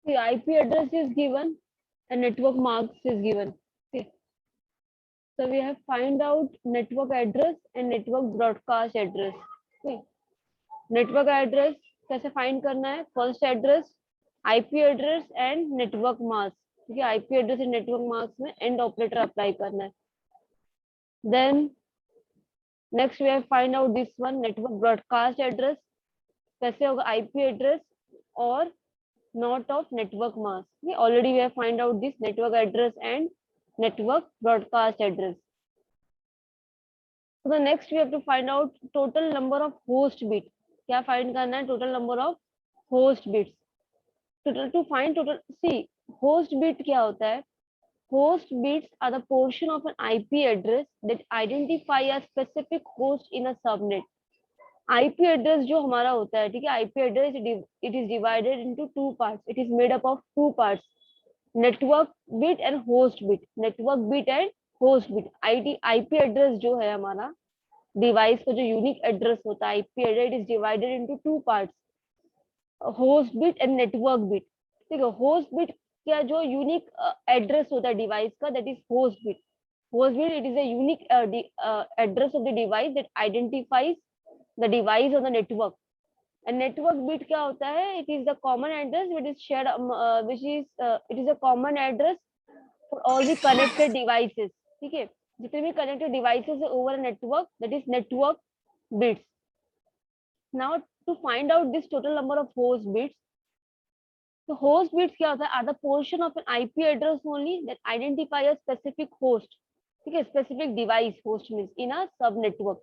The IP address is given and network marks is given. Okay. So we have find out network address and network broadcast address. Okay. Network address कैसे find करना है? First address, IP address and network mask. ठीक है, IP address and network mask में and operator apply करना है. Then next we have find out this one, network broadcast address. कैसे होगा? आईपी एड्रेस और not of network mask. Already we have find out this network address and network broadcast address. So the next we have to find out total number of host bit. क्या find करना है? Total number of host bits. Total to find total, see host bit क्या होता है? Host bits are the portion of an IP address that identify a specific host in a subnet. IP address जो हमारा होता है, ठीक है, IP address it is divided into two parts. It is made up of two parts, network bit and host bit. Network bit and host bit. IP address जो है हमारा device का जो यूनिक एड्रेस होता है, IP address, it is divided into two parts, host bit and network bit. ठीक है, host bit क्या जो यूनिक एड्रेस होता है डिवाइस का, that is host bit. Host bit it is a unique address of the device that identifies the device on the network. And network bit क्या होता है? It is the common address which is shared, which is it is a common address for all the connected devices. ठीक है, जितने भी connected devices है over network, that is network bits. Now to find out this total number of host bits, so host bits क्या होता है? are the portion of an IP address only that identify a specific host. ठीक है, specific device, host means in a sub network.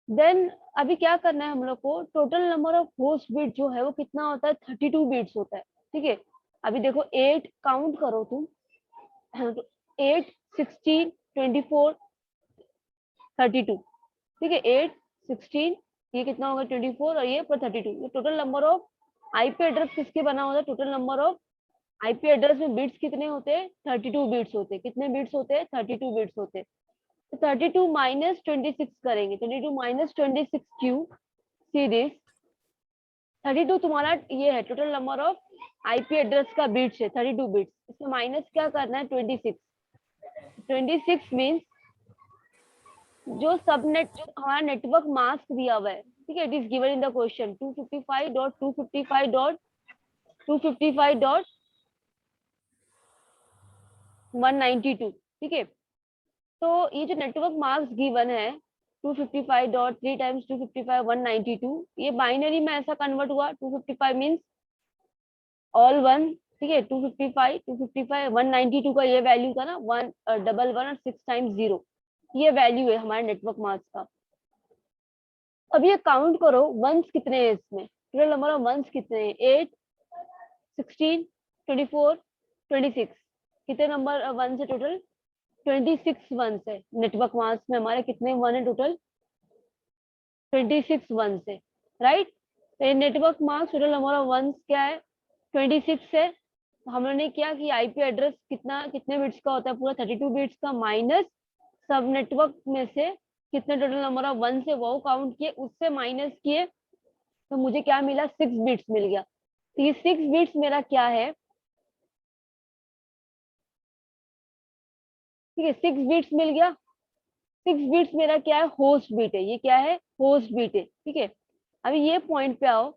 then अभी क्या करना है हम लोग को? Total number of host bit जो है वो कितना होता है? 32 बिट्स होता है. ठीक है, अभी देखो 8 काउंट करो तुम, 8 16 24 32. ठीक है, 8 16, ये कितना होगा? 24 और ये पर 32. ये total number of IP address किसके बना होता है? Total number of IP address में बिट्स कितने होते हैं? 32 बिट्स होते हैं. कितने बिट्स होते हैं? 32 बिट्स होते हैं. तो 32 माइनस 26 करेंगे. 32 माइनस 26 क्यू, सी दिस 32 तुम्हारा ये है total number of IP address का बिट्स है 32 बिट्स. इसमें माइनस क्या करना है? 26. 26 मीन्स जो सबनेट हमारा नेटवर्क मास्क दिया हुआ है, ठीक है, it is given in the question 255.255.255.192. ठीक है, तो ये जो नेटवर्क मास्क गिवन है 255.3 टाइम्स 255 192, ये बाइनरी में ऐसा कन्वर्ट हुआ. 255 मीन्स ऑल वन. ठीक है, 255 192 का ये वैल्यू था ना, 111 और 6 टाइम्स 0, ये वैल्यू है हमारे नेटवर्क मास्क का. अब ये काउंट करो वंस कितने हैं इसमें, टोटल नंबर ऑफ वंस कितने हैं? 8 16 24 26. कितने नंबर वंस है टोटल? 26 वंस है. नेटवर्क मास्क में हमारे कितने वन है टोटल? 26 वंस है, राइट. तो network mask total number of ones क्या है? 26 है. तो हम लोगों ने क्या कि आईपी एड्रेस कितना, कितने बिट्स का होता है? पूरा 32 बिट्स का, माइनस सब नेटवर्क में से कितने टोटल नंबर ऑफ वन से वो काउंट किए, उससे माइनस किए, तो मुझे क्या मिला? 6 बिट्स मिल गया. तो ये 6 बिट्स मेरा क्या है? ठीक है, 6 बिट्स मिल गया. 6 बिट्स मेरा क्या है? होस्ट बिट है. ये क्या है? होस्ट बिट है. ठीक है, अभी ये पॉइंट पे आओ.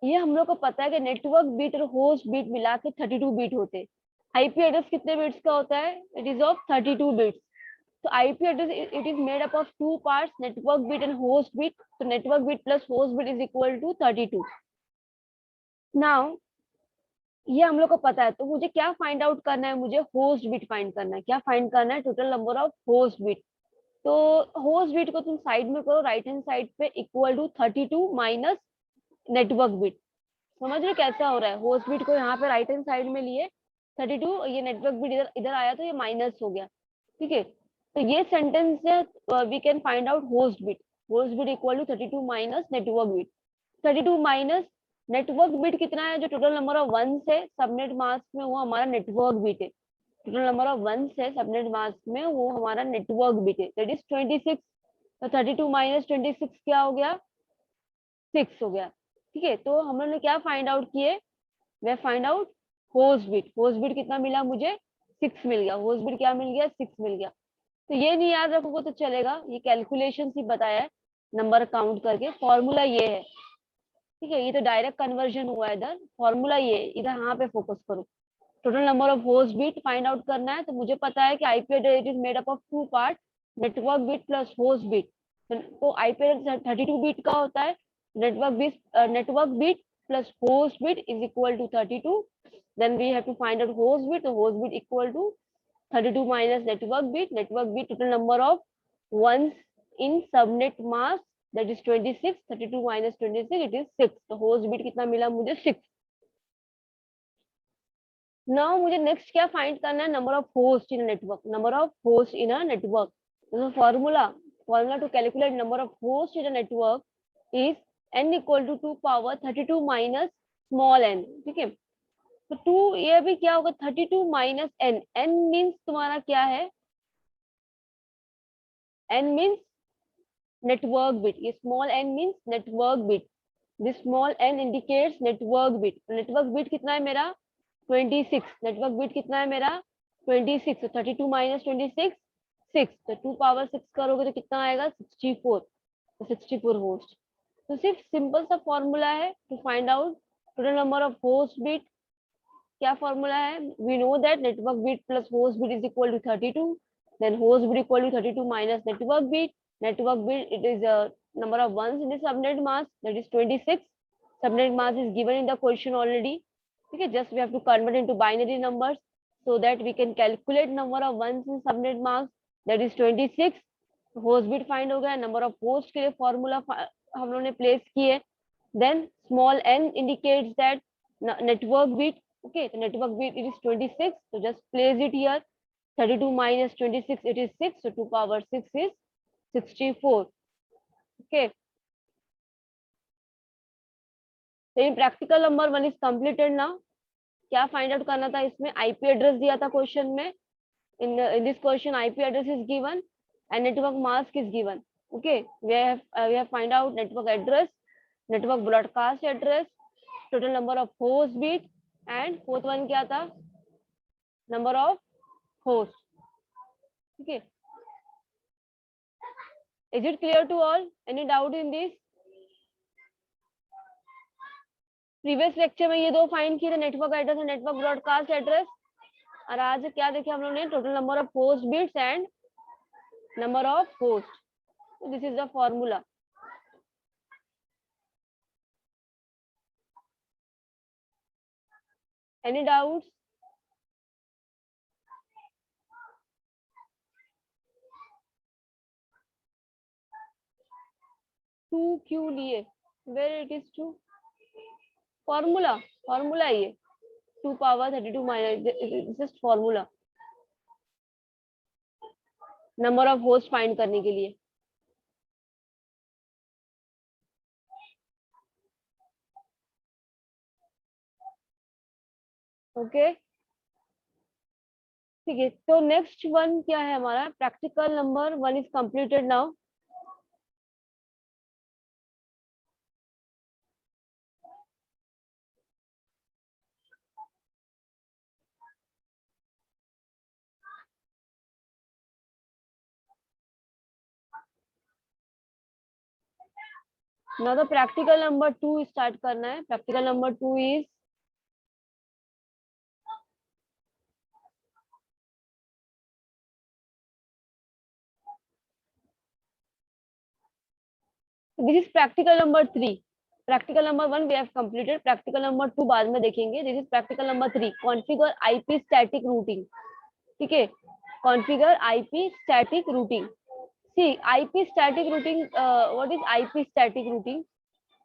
ये हम लोग को पता है कि नेटवर्क बिट और होस्ट बिट मिला के 32 बिट होते. आईपी एड्रेस कितने बिट्स का होता है? It is of 32 bits. So IP address it is made up of two parts, network bit and host bit. So network bit plus host bit is equal to 32. Now ये हम लोग को पता है, तो मुझे क्या फाइंड आउट करना है? मुझे होस्ट बिट फाइंड करना है. क्या फाइंड करना है? Total number of host bit. तो होस्ट बिट को तुम साइड में करो, राइट हैंड साइड पे, equal to 32 minus network bit. समझ रहे कैसा हो रहा है? होस्ट बिट को यहाँ पे राइट हैंड साइड में लिए 32, ये नेटवर्क बिट इधर इधर आया तो ये माइनस हो गया. ठीक है, तो ये सेंटेंस है, we can find out host bit. Host bit equal to 32 minus network bit. 32 minus network bit कितना है? जो टोटल नंबर ऑफ वंस है सबनेट मास्क में, वो हमारा नेटवर्क बिट है. टोटल नंबर ऑफ वंस है सबनेट मास्क में, वो हमारा नेटवर्क बिट है, दैट इज 26. तो 32 माइनस 26 क्या हो गया? 6 हो गया. ठीक है, तो हम लोगों ने क्या फाइंड आउट किए? वे find out host bit. Host bit कितना मिला मुझे? 6 मिल गया। होस्ट बिट क्या मिल गया? 6 मिल गया। तो ये नहीं याद रखोगे तो चलेगा, ये कैलकुलेशन ही बताया है नंबर काउंट करके। फॉर्मूला ये है, ठीक है, ये तो डायरेक्ट कन्वर्जन हुआ है इधर। फॉर्मूला ये, इधर यहाँ पे फोकस करो। Total number of host bit find out करना है। तो मुझे पता है कि IP address is made up of 2 part, network bit plus host bit. तो आईपी एड्रेस 32 बिट का होता है। Network bit plus host bit is equal to 32। Then we have to find out host bit. तो host bit equal to 32 minus network bit. Network bit total number of ones in subnet mask, that is 26. 32 minus 26, it is 6. तो host bit कितना मिला मुझे? 6. Now मुझे next क्या find करना है? Number of host in network. Number of host in a network. Formula to calculate number of host in a network is n equal to 2 power 32 minus small n। ठीक है, तो 2 ये भी क्या होगा? 32 माइनस n। n मीन्स तुम्हारा क्या है? n means network bit. ये small n means network bit. This small n indicates network bit. Network bit कितना है मेरा? 26। नेटवर्क बिट कितना है मेरा? 26। तो 32 माइनस 26, 6। तो 2 पावर 6 करोगे तो कितना आएगा? 64। तो 64 होस्ट। तो सिर्फ सिंपल सा फॉर्मूला है to find out total number of host bit. क्या फॉर्मूला है? We know that network bit plus host bit is equal to 32। Then host bit equal to 32 minus network bit. Network bit, it is a number of ones in the subnet mask, that is 26. Subnet mask is given in the question already. Okay, just we have to convert into binary numbers so that we can calculate number of ones in subnet mask, that is 26. host bit find हो गया। number of host के लिए formula हम लोगों ने place किए। then small n indicates that network bit। okay, so network bit it is 26, so just place it here। 32 minus 26, it is 6, so 2 power 6 is 64। okay, so in practical number 1 is completed now। क्या find out करना था इसमें? IP address दिया था question में। in this question IP address is given and network mask is given। okay, we have find out network address, network broadcast address, total number of host bit, and fourth one क्या था? number of host। okay, is it clear to all? any doubt in this? Previous lecture में ये दो find किए थे, network address और network broadcast address. और आज क्या देखे हम लोग ने? Total number of host bits and number of host. This is the formula. Any doubts? Two क्यों लिए? Where it is two? Formula ये 2 power 32 minus, just formula number of host find करने के लिए। ओके, ठीक है। तो नेक्स्ट वन क्या है हमारा? Practical number 1 is completed now. Now the practical number 2 start करना है। Practical number 2 is this is practical number 3। Practical number 1 we have completed, practical number 2 बाद में देखेंगे। This is practical number 3, configure IP static routing. ठीक है, configure IP static routing. See IP static routing, what is IP static routing?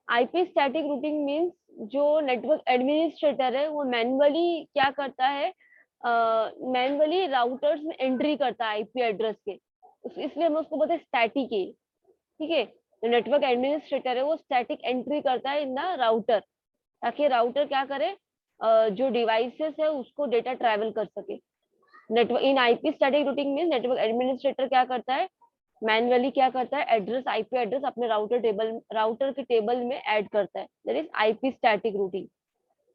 IP static routing means जो network administrator है वो manually क्या करता है? मैन्युअली राउटर्स में एंट्री करता है आईपी एड्रेस के, इसलिए हम उसको बोलते हैं स्टैटिक है। ठीक है, जो नेटवर्क एडमिनिस्ट्रेटर है वो स्टैटिक एंट्री करता है इन द राउटर, ताकि राउटर क्या करे? जो डिवाइसेस है उसको डेटा ट्रैवल कर सके। Network in IP static routing means network administrator क्या करता है? मैन्युअली क्या करता है? एड्रेस, आईपी एड्रेस अपने राउटर के टेबल में ऐड करता है। That is IP static routing.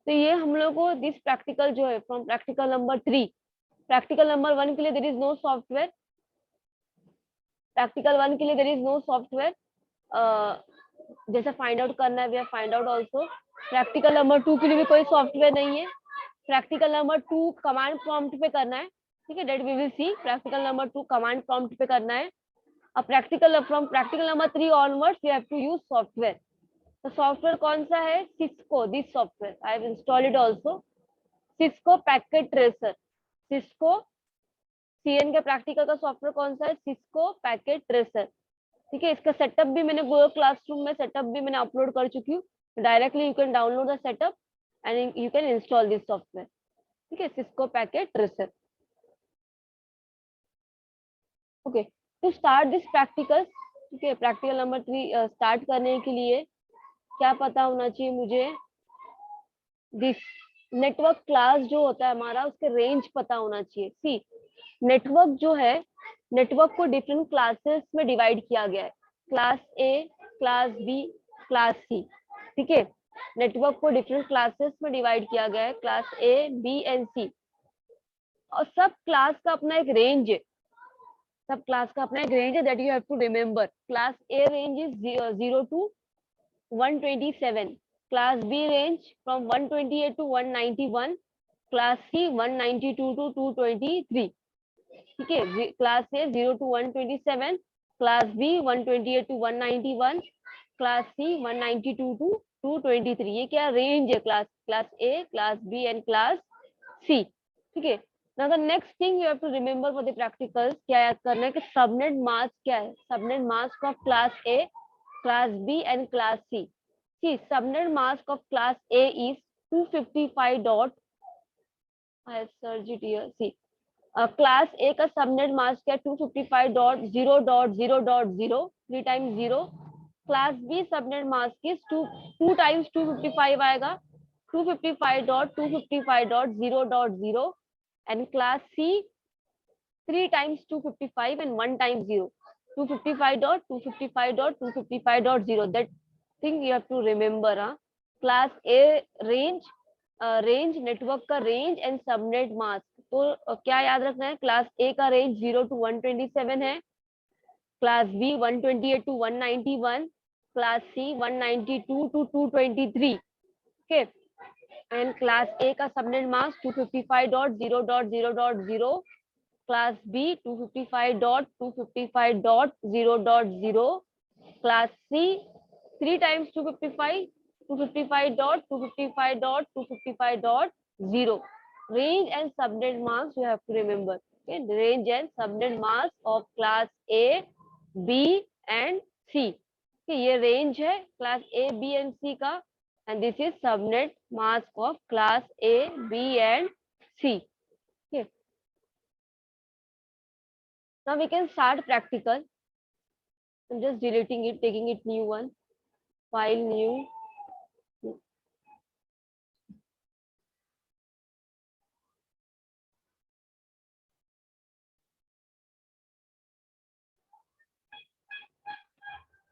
तो ये हम लोग को दिस प्रैक्टिकल जो है from practical number 3, practical number 1 के लिए there is no software, practical 1 के लिए देयर इज नो सॉफ्टवेयर, जैसे फाइंड आउट करना है we find out also. Practical number 2 के लिए भी कोई सॉफ्टवेयर नहीं है। प्रैक्टिकल नंबर 2 कमांड प्रॉम्प्ट पे करना है, ठीक है, that we will see. Practical number 2 command prompt पे करना है। अब practical from practical number 3 onwards we have to use software. तो सॉफ्टवेयर कौन सा है? Cisco, this software I have installed it also, Cisco packet tracer. Cisco CN के practical का सॉफ्टवेयर कौन सा है? सिस्को पैकेट ट्रेसर, ठीक है। इसका सेटअप भी मैंने गूगल क्लासरूम में सेटअप भी मैंने अपलोड कर चुकी हूँ। Directly you can download the setup and you can install this software, ठीक है, Cisco packet tracer. Okay, to start this practical, ठीक है, प्रैक्टिकल नंबर 3 स्टार्ट करने के लिए क्या पता होना चाहिए मुझे? दिस नेटवर्क क्लास जो होता है हमारा, उसके रेंज पता होना चाहिए। सी, नेटवर्क जो है, नेटवर्क को डिफरेंट क्लासेस में डिवाइड किया गया है, class A, class B, class C, ठीक है। नेटवर्क को डिफरेंट क्लासेस में डिवाइड किया गया है, क्लास ए, बी एंड सी। और सब क्लास का अपना एक रेंज है, सब क्लास का अपना एक रेंज है, that you have to remember. Class A range is 0 to 127, class B range from 128 to 191, class C 192 to 223, ठीक है। Class A 0 to 127, class B 128 to 191, class C 192 to 223। ये क्या रेंज है? Class A, class B and class C, ठीक है। Now the next thing you have to remember for the practicals, क्या याद करना है कि सबनेट मास्क क्या है? Subnet mask of class A, class B and class C. See, subnet mask of class A is 255 dot. I have searched it here. See, class A का subnet mask है 255.0.0.0, 3 times 0. Class B subnet mask is 2 times 255 आएगा, 255.255.0.0, and class C 3 times 255 and 1 times 0, 255.255.255.0. That thing you have to remember. Class A range network का range and subnet mask. तो क्या याद रखना है? Class A का range 0 to 127 है, class B 128 to 191, class C 192 to 223, okay. And class A का subnet mask 255.0.0.0, class B 255.255.0.0, class C 3 times 255, 255.255.255.0. Range and subnet marks you have to remember. Okay, range and subnet marks of class A, B and C. Okay, ये range है class A, B and C का, and this is subnet mask of class A, B and C. Okay. Now we can start practical. I'm just deleting it, taking it new one, file new.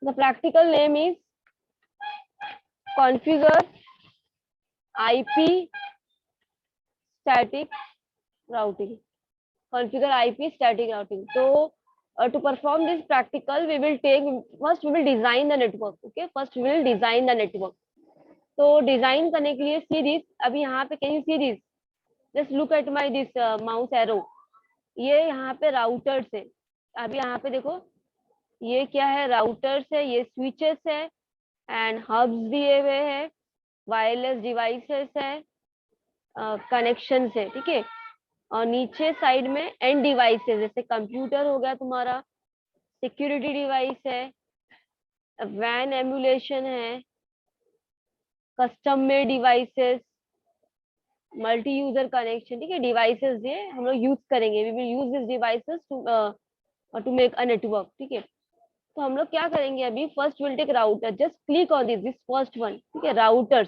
The practical name is configure IP static routing. Configure IP static routing. So to perform this practical, we will design the network. Okay, first we will design the network. तो design करने के लिए see this, अभी यहाँ पे can you see this, just look at my this mouse arrow, ये यहाँ पे राउटर्स है। अभी यहाँ पे देखो, ये क्या है? राउटर्स है, ये स्विचेस है एंड हब्स दिए हुए हैं, वायरलेस डिवाइसेस है, कनेक्शन है, ठीक है। और नीचे साइड में एंड डिवाइसेस, जैसे कंप्यूटर हो गया तुम्हारा, सिक्योरिटी डिवाइस है, वैन एमुलेशन है, custom made devices, multi user connection, ठीक है। डिवाइसेस ये हम लोग यूज करेंगे, we will use this devices to make a network, ठीक है। तो हम लोग क्या करेंगे अभी? First will take router, just click on this first one, ठीक है, राउटर्स,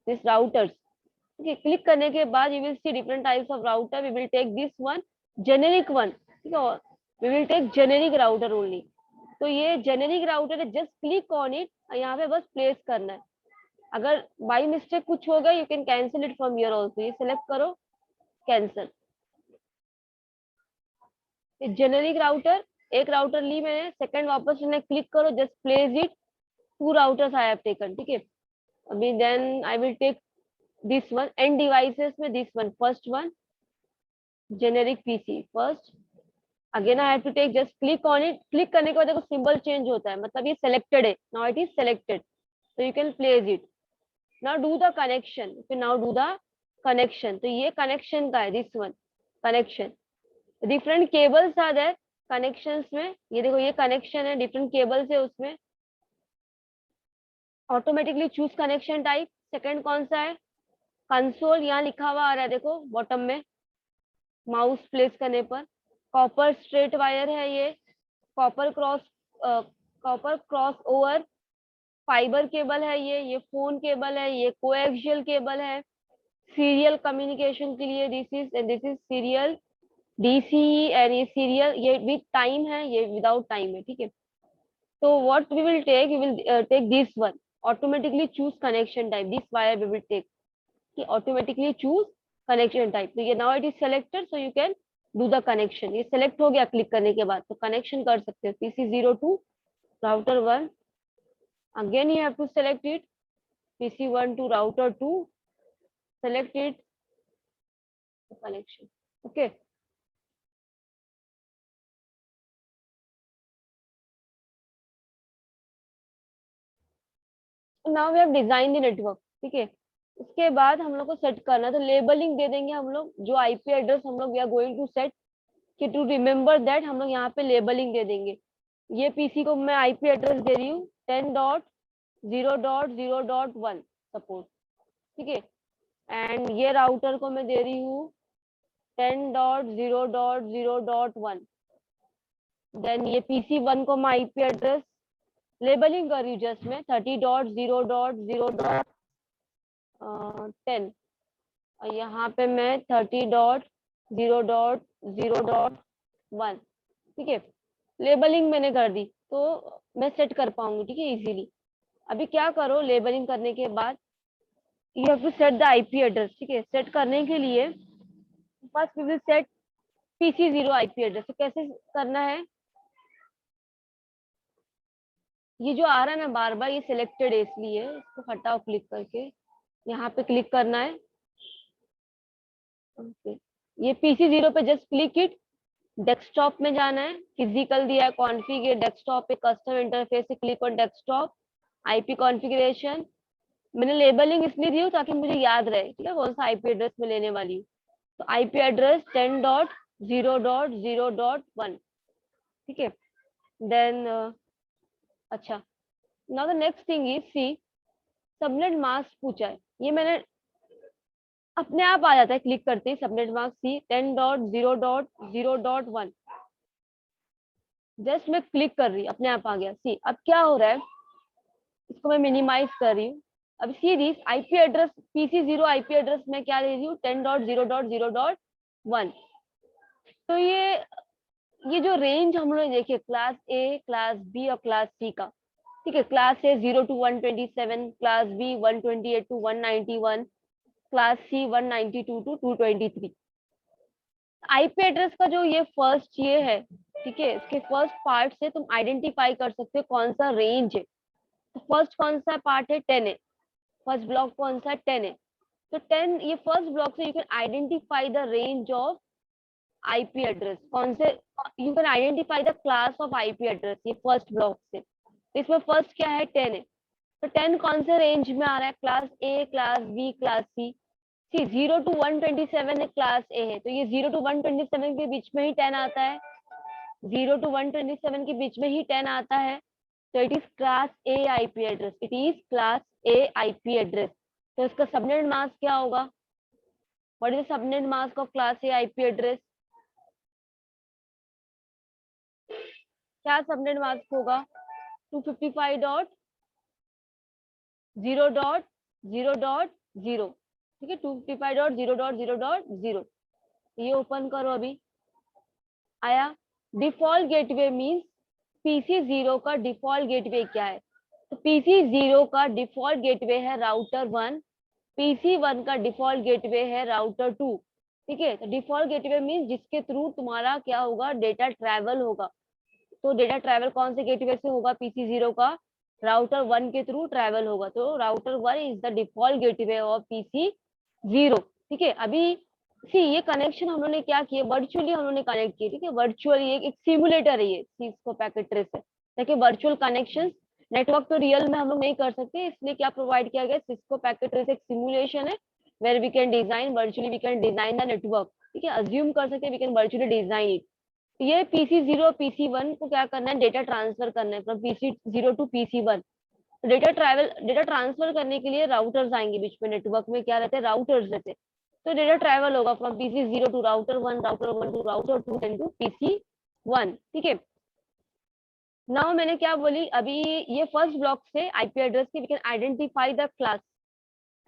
दिस राउटर्स, ठीक है। क्लिक करने के बाद you will see different types of router, we will take this one, generic one, ठीक है, we will take generic router only. तो ये जेनेरिक राउटर है, जस्ट क्लिक ऑन इट, यहाँ पे बस प्लेस करना है, अगर बाई मिस्टेक कुछ हो गया you can cancel it from your also, ये सिलेक्ट करो, कैंसिल। जेनेरिक राउटर, एक राउटर ली मैंने, सेकंड वापस मैंने क्लिक करो, just place it, two routers I have taken, ठीक है। अभी then I will take this one, and devices में this one, first one generic PC first. Again I have to take, just click on it, click करने के बाद देखो symbol change होता है, मतलब ये सिलेक्टेड है, now it is selected, so you can place it. Now do the connection. Okay, now do the connection. तो ये connection का है, this one connection. Different cables are there connections में, ये देखो ये connection है, different cables है उसमें। Automatically choose connection type. Second कौन सा है, कंसोल, यहाँ लिखा हुआ आ रहा है देखो बॉटम में, माउस प्लेस करने पर। कॉपर स्ट्रेट वायर है ये, copper cross over fiber cable है ये फोन केबल है, ये कोएक्सियल केबल है सीरियल कम्युनिकेशन के लिए, this is serial DC, and ये सीरियल, ये विद टाइम है, ये विदाउट टाइम है, ठीक है। तो what we will take, we will take this one, automatically choose connection type, this wire we will take, कि ऑटोमेटिकली चूज कनेक्शन टाइप। तो ये now it is selected, so you can do the connection, ये select हो गया click करने के बाद, तो कनेक्शन कर सकते हो। PC02 router 1, again you have to select it, PC1 to router 2, select it, connection, okay। Now we have design the network, ठीक है। उसके बाद हम लोग को सेट करना है, तो लेबलिंग दे देंगे हम लोग, जो आईपी एड्रेस हम लोग we are going to set, कि टू रिमेम्बर दैट हम लोग यहाँ पे लेबलिंग दे देंगे। ये पीसी को मैं आईपी एड्रेस दे रही हूँ 10.0.0.1 सपोज, ठीक है। एंड ये राउटर को मैं दे रही हूँ 10.0.0.1। देन ये PC1 को मैं आईपी एड्रेस लेबलिंग कर रही हूँ जस्ट मैं 30.0.0.10, और यहाँ पे मैं 30.0.0.1, ठीक है। लेबलिंग मैंने कर दी तो मैं सेट कर पाऊंगी, ठीक है, इजीली। अभी क्या करो, लेबलिंग करने के बाद you have to set the IP address, ठीक है। सेट करने के लिए first we will set PC0 IP address. तो कैसे करना है, ये जो आ रहा है ना बार बार, ये सिलेक्टेड है इसलिए इसको हटाओ, क्लिक करके यहाँ पे क्लिक करना है, ओके। ये PC0 पे जस्ट क्लिक इट, डेस्कटॉप में जाना है, फिजिकल दिया है कॉन्फ़िगर डेस्कटॉप पे, कस्टम इंटरफेस से click on desktop, IP configuration. मैंने लेबलिंग इसलिए दी हूँ ताकि मुझे याद रहे, ठीक है, कौन सा आईपी एड्रेस में लेने वाली हूँ। तो आईपी एड्रेस 10.0.0.1, ठीक है। देन अच्छा, now the next thing is see, subnet mask पूछा है, ये मैंने अपने आप आ जाता है क्लिक करते ही, सबनेट मास्क सी 10.0.0.1, जस्ट मैं क्लिक कर रही हूँ अपने आप आ गया। सी अब क्या हो रहा है, इसको मैं मिनिमाइज कर रही हूँ। अब see this IP address, PC0 IP address मैं क्या दे रही हूँ 10.0.0.1। तो ये जो रेंज हम लोग देखिए, क्लास ए, क्लास बी और क्लास सी का, ठीक है। Class A 0 to 127, class B 128 to 191, class C 192 to 223। IP address का जो ये फर्स्ट ये है, ठीक है, इसके फर्स्ट पार्ट से तुम आइडेंटिफाई कर सकते हो कौन सा रेंज है। तो फर्स्ट कौन सा पार्ट है, 10 है, फर्स्ट ब्लॉक कौन सा है, 10 है। तो 10 ये फर्स्ट ब्लॉक से you can identify the range of IP address, कौन से, you can identify the class of IP address, ये फर्स्ट ब्लॉक से। तो इसमें फर्स्ट क्या है, 10 है। तो 10 कौन से रेंज में आ रहा है, class A, class B, class C. See 0 to 127 class A है, तो ये 0 to 127 के बीच में ही 10 आता है, 0 to 127 के बीच में ही 10 आता है। तो it is class A IP address, it is class A IP address. तो इसका सबनेट मास्क क्या होगा, what is the subnet mask of class A IP address, क्या सबनेट मास्क होगा, 255.0.0.0, ठीक है, 255.0.0.0। ये ओपन करो, अभी आया। डिफॉल्ट गेटवे मींस PC0 का डिफॉल्ट गेटवे क्या है, तो PC0 का डिफॉल्ट गेटवे है राउटर 1, PC1 का डिफॉल्ट गेटवे है राउटर 2। ठीक है, तो डिफॉल्ट गेटवे मीन जिसके थ्रू तुम्हारा क्या होगा, डेटा ट्रैवल होगा। तो डेटा ट्रैवल कौन से गेटवे से होगा, PC0 का राउटर 1 के थ्रू ट्रैवल होगा। तो router 1 is the default gateway of PC0। ठीक है, अभी सी ये कनेक्शन हम लोगों ने क्या किया, वर्चुअली हम लोगों ने कनेक्ट किया। ठीक है, वर्चुअली एक सिमुलेटर है ये सिस्को पैकेट ट्रेस है। देखिए वर्चुअल कनेक्शन, नेटवर्क तो रियल में हम लोग नहीं कर सकते, इसलिए क्या प्रोवाइड किया गया, सिस्को पैकेट ट्रेस एक सिमुलेशन है where we can design virtually, we can design the network. ठीक है, अज्यूम कर सकते हैं we can virtually design it. ये PC0 PC1 को क्या करना है, डेटा ट्रांसफर करना है from PC0 to PC1। Data transfer करने के लिए राउटर्स आएंगे बीच में, नेटवर्क में क्या रहते हैं, राउटर्स रहते हैं। तो डेटा ट्रैवल होगा from PC0 to router 1, router 1 to router 2 and to PC1। ठीक है, नाउ मैंने क्या बोली अभी, ये फर्स्ट ब्लॉक से आईपी एड्रेस की we can identify the class,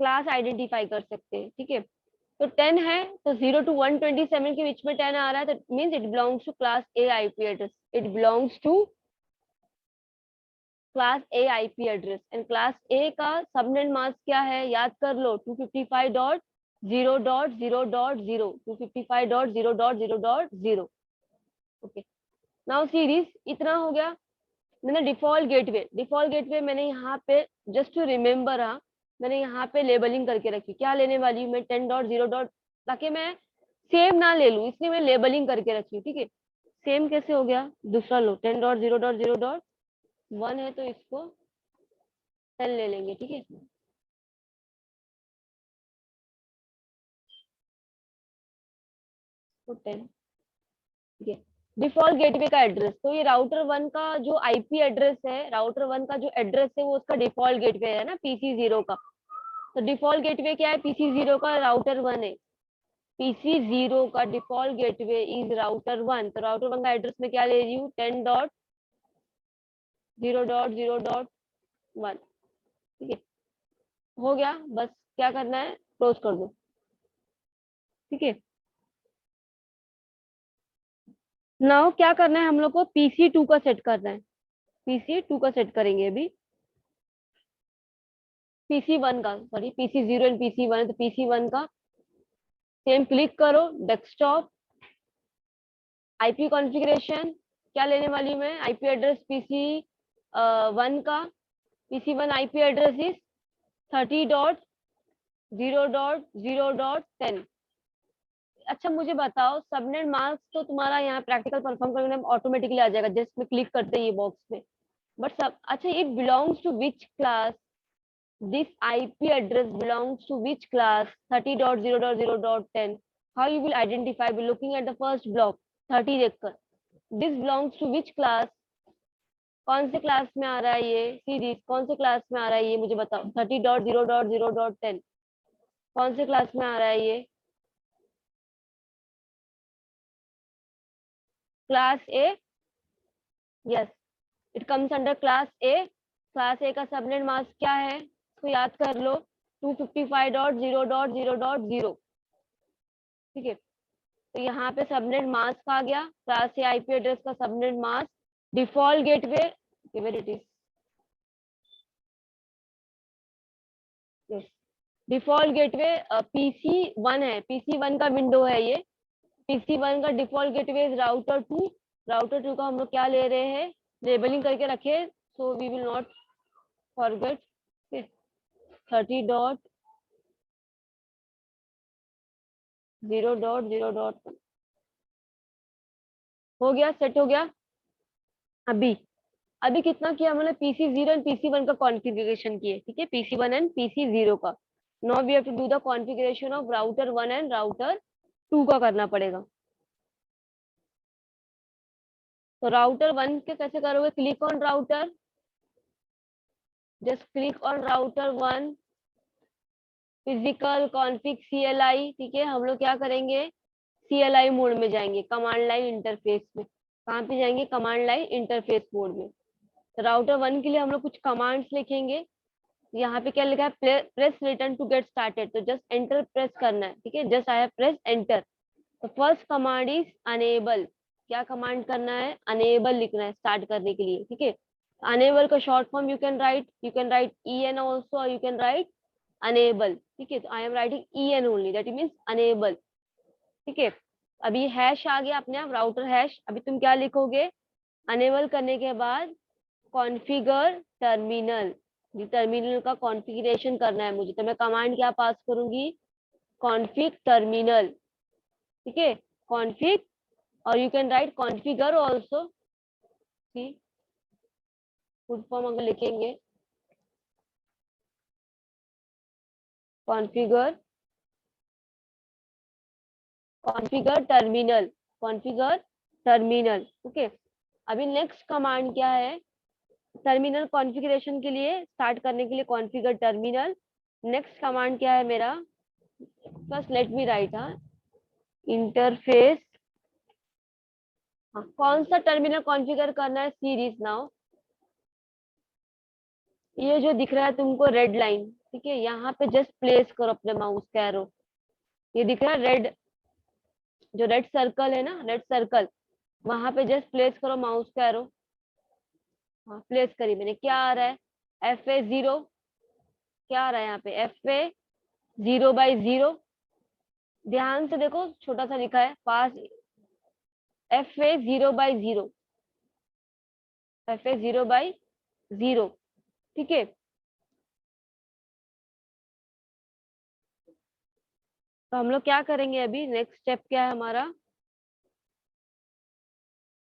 class identify कर सकते हैं। ठीक है, तो 10 है, तो 0 टू 127 के बीच में 10 आ रहा है, तो means it belongs to class A IP address, it belongs to class A IP address. And class A का सबनेट मास्क क्या है, याद कर लो, 255.0.0.0, 255.0.0.0। ओके, नाउ सीरीज इतना हो गया। मैंने डिफॉल्ट गेटवे मैंने यहाँ पे जस्ट टू रिमेम्बर, हाँ मैंने यहाँ पे लेबलिंग करके रखी, क्या लेने वाली हूँ मैं 10.0. ताकि मैं सेम ना ले लूँ, इसलिए मैं लेबलिंग करके रखी हूँ। ठीक है, सेम कैसे हो गया, दूसरा लो 10.0.0.1 है तो इसको 10 ले लेंगे। ठीक है, तो 10। ठीक है, डिफॉल्ट गेटवे का एड्रेस, तो ये राउटर 1 का जो आईपी एड्रेस है, राउटर 1 का जो एड्रेस है वो उसका डिफॉल्ट गेटवे है ना PC0 का। तो डिफॉल्ट गेटवे क्या है, PC0 का राउटर 1 है। PC0 का डिफॉल्ट गेटवे इज राउटर 1, तो राउटर 1 का एड्रेस में क्या ले रही हूँ, 10.0.0.1। ठीक है, हो गया, बस क्या करना है, क्लोज कर दो। ठीक है, नाउ क्या करना है हम लोग को, PC2 का सेट करना है, PC2 का सेट करेंगे अभी। PC1 का, सॉरी PC0 एंड PC1 है, तो PC1 का सेम क्लिक करो, डेस्कटॉप, आईपी कॉन्फ़िगरेशन, क्या लेने वाली मैं, आईपी एड्रेस PC1 का, PC1 आईपी एड्रेस इज 30.0.0.10। अच्छा मुझे बताओ, सबनेट मास्क तो तुम्हारा यहाँ प्रैक्टिकल परफॉर्म करने में ऑटोमेटिकली आ जाएगा जस्ट में क्लिक करते ही ये बॉक्स में, बट सब अच्छा, it belongs to which class, this IP address belongs to which class, 30.0.0.10, how you will identify by looking at the first block 30 देखकर, this belongs to which class, कौन से class में आ रहा है ये सीरीज, कौन से क्लास में आ रहा है ये मुझे बताओ, 30.0.0.10 कौन से क्लास में आ रहा है ये, class A, yes it comes under class A. Class A का सबनेट मास्क क्या है, इसको याद कर लो, 255.0.0.0। ठीक है, तो यहाँ पे सबनेट मास्क आ गया, क्लास ए आईपी एड्रेस का subnet mask, default gateway, where it is, yes default gateway PC1 है, PC1 का विंडो है ये, PC1 का default gateway is router 2, router 2 का हम लोग क्या ले रहे हैं, लेबलिंग करके रखे, so we will not forget. 30.0.0.1 हो गया, सेट हो गया। अभी अभी कितना किया हमने, PC0 एंड PC1 का कॉन्फ़िगरेशन किए। ठीक है, PC1 एंड PC0 का, now we have to do the configuration of router 1 and router 2 का करना पड़ेगा। तो राउटर 1 के कैसे करोगे, click on router, just click on router 1, physical config CLI। ठीक है, हम लोग क्या करेंगे, CLI मोड में जाएंगे, कमांड लाइन इंटरफेस में, कहाँ पे जाएंगे, कमांड लाइन इंटरफेस मोड में। तो राउटर 1 के लिए हम लोग कुछ कमांड्स लिखेंगे, यहाँ पे क्या लिखा है, press return to get started, तो जस्ट एंटर प्रेस करना है। ठीक है, just I have press enter. तो फर्स्ट कमांड इज अनेबल, क्या कमांड करना है, अनेबल लिखना है स्टार्ट करने के लिए। ठीक है, अनेबल का short form you can write en also, और यू कैन राइट अनेबल। ठीक है, तो I am writing en only, that means enable. ठीक है, अभी हैश आ गया अपने आप, राउटर हैश। अभी तुम क्या लिखोगे, अनेबल करने के बाद कॉन्फ़िगर टर्मिनल, टर्मिनल का कॉन्फ़िगरेशन करना है मुझे, तो मैं कमांड क्या पास करूंगी, कॉन्फ़िग टर्मिनल। ठीक है, कॉन्फ़िग, और you can right configure also. Full form अगर लिखेंगे, configure, configure terminal, configure terminal. Okay, अभी नेक्स्ट कमांड क्या है, टर्मिनल कॉन्फ़िगरेशन के लिए, स्टार्ट करने के लिए कॉन्फ़िगर टर्मिनल। नेक्स्ट कमांड क्या है मेरा, फर्स्ट लेट मी राइट, हाँ, इंटरफेस। हाँ, कौन सा टर्मिनल कॉन्फ़िगर करना है, सीरीज नाउ। ये जो दिख रहा है तुमको रेड लाइन, ठीक है, यहाँ पे जस्ट प्लेस करो अपने माउस का एरो। ये दिख रहा है रेड, जो रेड सर्कल है ना, रेड सर्कल, वहां पे जस्ट प्लेस करो माउस का एरो। हाँ, प्लेस करी मैंने, क्या आ रहा है, FA0, क्या आ रहा है यहाँ पे, FA0/0। ध्यान से देखो, छोटा सा लिखा है पास, FA0/0, FA0/0। ठीक है, तो हम लोग क्या करेंगे, अभी नेक्स्ट स्टेप क्या है हमारा,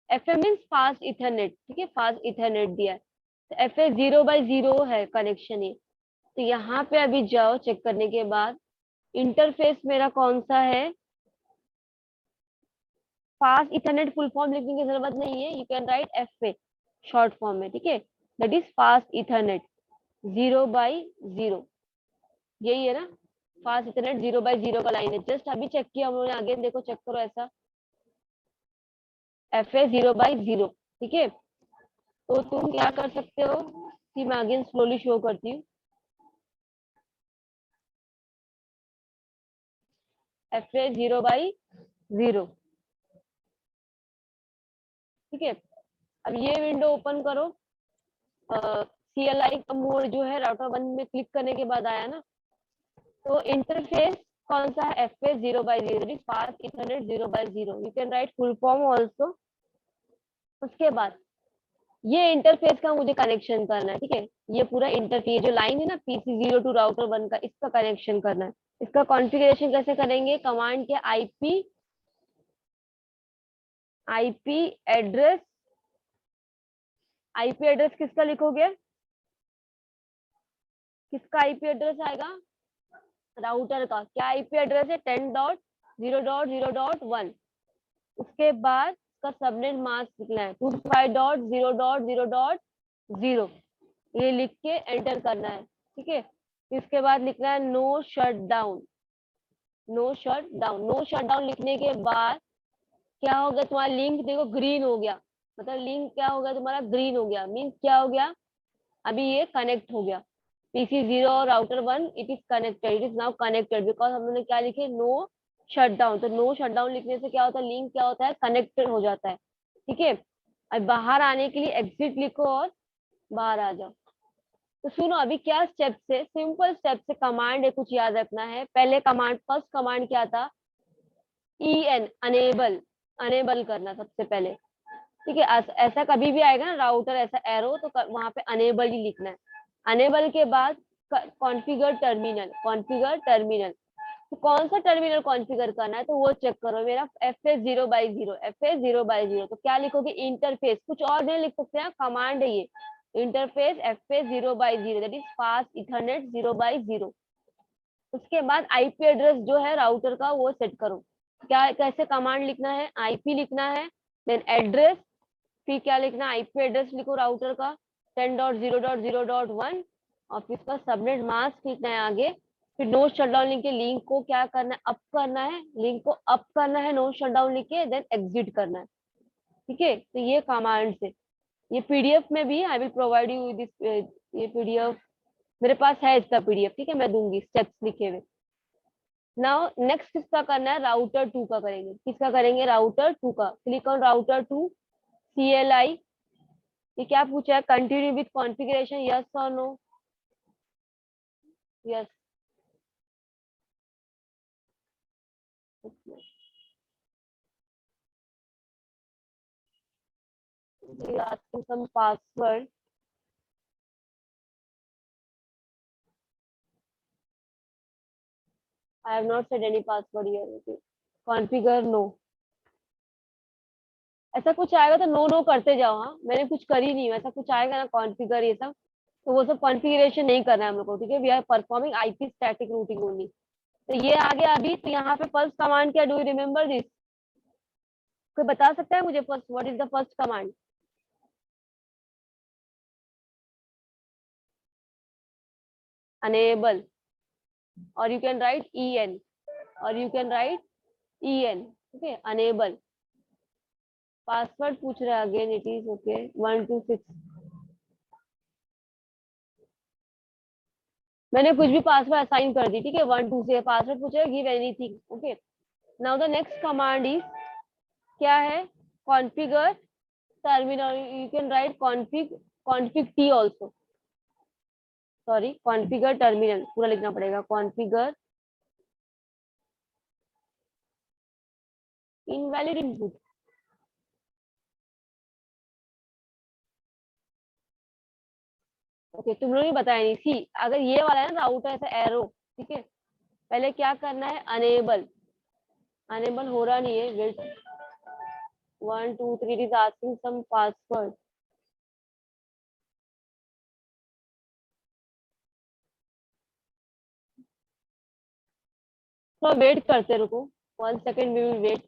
FA मीन्स फास्ट इथरनेट। ठीक है, फास्ट इथरनेट दिया है, तो FA0/0 है कनेक्शन ये। तो यहाँ पे अभी जाओ, चेक करने के बाद इंटरफेस मेरा कौन सा है, फास्ट इथरनेट फुल फॉर्म लिखने की जरूरत नहीं है, you can right FA short form में। ठीक है, दैट इज फास्ट इथरनेट 0/0, यही है ना, फास्ट इथरनेट 0/0 का लाइन है। जस्ट अभी चेक किया हम लोगों ने, आगे देखो, चेक करो ऐसा, FA0/0। ठीक है, तो तुम क्या कर सकते हो कि मैं अगेन स्लोली शो करती हूँ, FA0/0। ठीक है, अब ये विंडो ओपन करो, CLI का मोड जो है राउटर 1 में क्लिक करने के बाद आया ना, तो इंटरफेस कौन सा है, FA0/0, fast Ethernet 0/0, you can right full form also. उसके बाद ये इंटरफेस का मुझे कनेक्शन करना है। ठीक है, ये पूरा इंटरफेस जो लाइन है ना, PC0 टू राउटर 1 का, इसका कनेक्शन करना है। इसका कॉन्फ़िगरेशन कैसे करेंगे, कमांड के आईपी एड्रेस, आईपी एड्रेस किसका लिखोगे, किसका आईपी एड्रेस आएगा, राउटर का। क्या आईपी एड्रेस है, 10.0.0.1। उसके बाद का सबनेट मास्क लिखना है 255.0.0.0, ये लिख के एंटर करना है। ठीक है, इसके बाद लिखना है no shut down, no shut down. No shut down लिखने के बाद क्या हो गया, तुम्हारा लिंक देखो ग्रीन हो गया, मतलब लिंक क्या हो गया तुम्हारा, ग्रीन हो गया, मीन्स क्या हो गया, अभी ये कनेक्ट हो गया। PC0 और router 1, it is connected, it is now connected, because हमने क्या लिखे, नो शट डाउन। तो नो शट डाउन लिखने से क्या होता है, लिंक क्या होता है, कनेक्टेड हो जाता है। ठीक है, अब बाहर आने के लिए एग्जिट लिखो और बाहर आ जाओ। तो सुनो, अभी क्या स्टेप से, सिंपल स्टेप से कमांड है, कुछ याद रखना है। पहले कमांड, फर्स्ट कमांड क्या था, अनेबल, अनेबल करना सबसे पहले। ठीक है, ऐसा कभी भी आएगा ना राउटर ऐसा एरो, तो वहां पे अनेबल ही लिखना है। अनेबल के बाद कॉन्फ़िगर टर्मिनल, कॉन्फ़िगर टर्मिनल। तो कौन सा टर्मिनल कॉन्फ़िगर करना है, तो वो चेक करो, मेरा FA0/0, FA0/0। तो क्या लिखोगे, इंटरफेस, कुछ और नहीं लिख सकते हैं, कमांड है ये, interface FA0/0, that is fast Ethernet 0/0। उसके बाद आईपी एड्रेस जो है राउटर का वो सेट करो। क्या, कैसे कमांड लिखना है, आईपी लिखना है, देन एड्रेस, फिर क्या लिखना है, आईपी एड्रेस लिखो राउटर का 10.0.0.1, और फिर इसका सबनेट मास्क लिखना है आगे। फिर नो शटडाउन लिख के लिंक को क्या करना है, अप करना है, लिंक को अप करना है, नो शटडाउन लिख के देन एग्जिट करना है। ठीक है, तो ये कमांड से, ये पीडीएफ में भी I will provide you this, ये पीडीएफ मेरे पास है, इसका पीडीएफ। ठीक है, मैं दूंगी स्टेप्स लिखे हुए। नाउ नेक्स्ट किसका करना है, राउटर 2 का करेंगे। किसका करेंगे, राउटर 2 का। क्लिक ऑन राउटर 2, CLI, ये क्या पूछा है, कंटिन्यू विथ कॉन्फ़िगरेशन, यस और no? Yes. asking some password. I have not said any password here. Okay. Configure no. ऐसा कुछ आएगा तो नो नो करते जाओ। हाँ, मैंने कुछ करी नहीं हूँ, ऐसा कुछ आएगा ना कॉन्फ़िगर ये सब, तो वो सब कॉन्फ़िगरेशन नहीं करना है हम लोग को, ठीक है? We are performing IP static routing only. तो ये आ गया अभी। तो यहाँ पे फर्स्ट कमांड क्या, डू यू रिमेम्बर दिस? कोई बता सकता है मुझे first, what is the first command? Enable, और यू कैन राइट en, और you can write en। Okay, enable. Password पूछ रहा है अगेन, इट इज ओके 126। मैंने कुछ भी पासवर्ड असाइन कर दी, ठीक है? 1 2 से पासवर्ड पूछेगा, give anything. Okay, now the next command is क्या है, configure terminal. You can right config T also, sorry, configure terminal पूरा लिखना पड़ेगा, कॉन्फ़िगर इनवैलिड इनपुट। ओके, तुम लोग ने बताया नहीं। सी, अगर ये वाला है ना राउटर ऐसा एरो, ठीक है, पहले क्या करना है, अनेबल। अनेबल हो रहा नहीं है, wait, 1 2 3 is asking some password. तो वेट करते रुको, 1 सेकेंड, वी विल वेट।